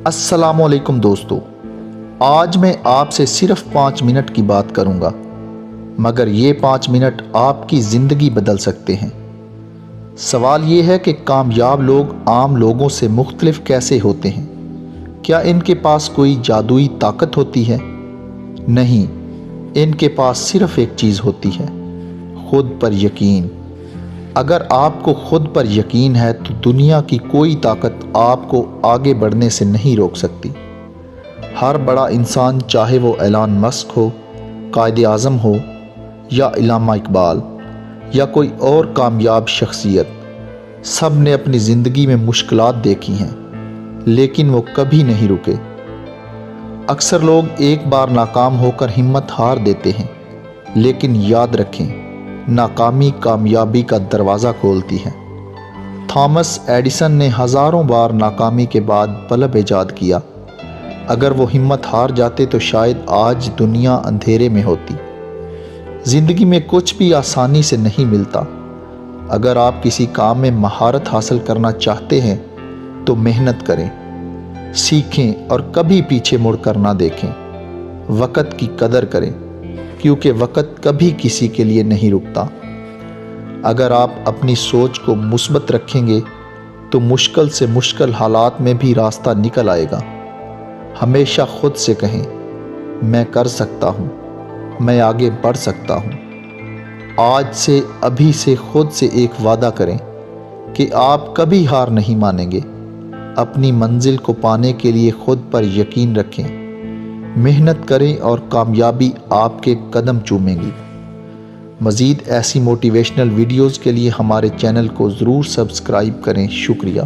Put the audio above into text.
السلام علیکم دوستو، آج میں آپ سے صرف 5 منٹ کی بات کروں گا، مگر یہ 5 منٹ آپ کی زندگی بدل سکتے ہیں۔ سوال یہ ہے کہ کامیاب لوگ عام لوگوں سے مختلف کیسے ہوتے ہیں؟ کیا ان کے پاس کوئی جادوئی طاقت ہوتی ہے؟ نہیں، ان کے پاس صرف ایک چیز ہوتی ہے: خود پر یقین۔ اگر آپ کو خود پر یقین ہے تو دنیا کی کوئی طاقت آپ کو آگے بڑھنے سے نہیں روک سکتی۔ ہر بڑا انسان، چاہے وہ ایلان مسک ہو، قائد اعظم ہو، یا علامہ اقبال، یا کوئی اور کامیاب شخصیت، سب نے اپنی زندگی میں مشکلات دیکھی ہیں، لیکن وہ کبھی نہیں رکے۔ اکثر لوگ ایک بار ناکام ہو کر ہمت ہار دیتے ہیں، لیکن یاد رکھیں، ناکامی کامیابی کا دروازہ کھولتی ہے۔ تھامس ایڈیسن نے ہزاروں بار ناکامی کے بعد بلب ایجاد کیا۔ اگر وہ ہمت ہار جاتے تو شاید آج دنیا اندھیرے میں ہوتی۔ زندگی میں کچھ بھی آسانی سے نہیں ملتا۔ اگر آپ کسی کام میں مہارت حاصل کرنا چاہتے ہیں تو محنت کریں، سیکھیں اور کبھی پیچھے مڑ کر نہ دیکھیں۔ وقت کی قدر کریں، کیونکہ وقت کبھی کسی کے لیے نہیں رکتا۔ اگر آپ اپنی سوچ کو مثبت رکھیں گے تو مشکل سے مشکل حالات میں بھی راستہ نکل آئے گا۔ ہمیشہ خود سے کہیں، میں کر سکتا ہوں، میں آگے بڑھ سکتا ہوں۔ آج سے، ابھی سے خود سے ایک وعدہ کریں کہ آپ کبھی ہار نہیں مانیں گے۔ اپنی منزل کو پانے کے لیے خود پر یقین رکھیں، محنت کریں اور کامیابی آپ کے قدم چومے گی۔ مزید ایسی موٹیویشنل ویڈیوز کے لیے ہمارے چینل کو ضرور سبسکرائب کریں۔ شکریہ۔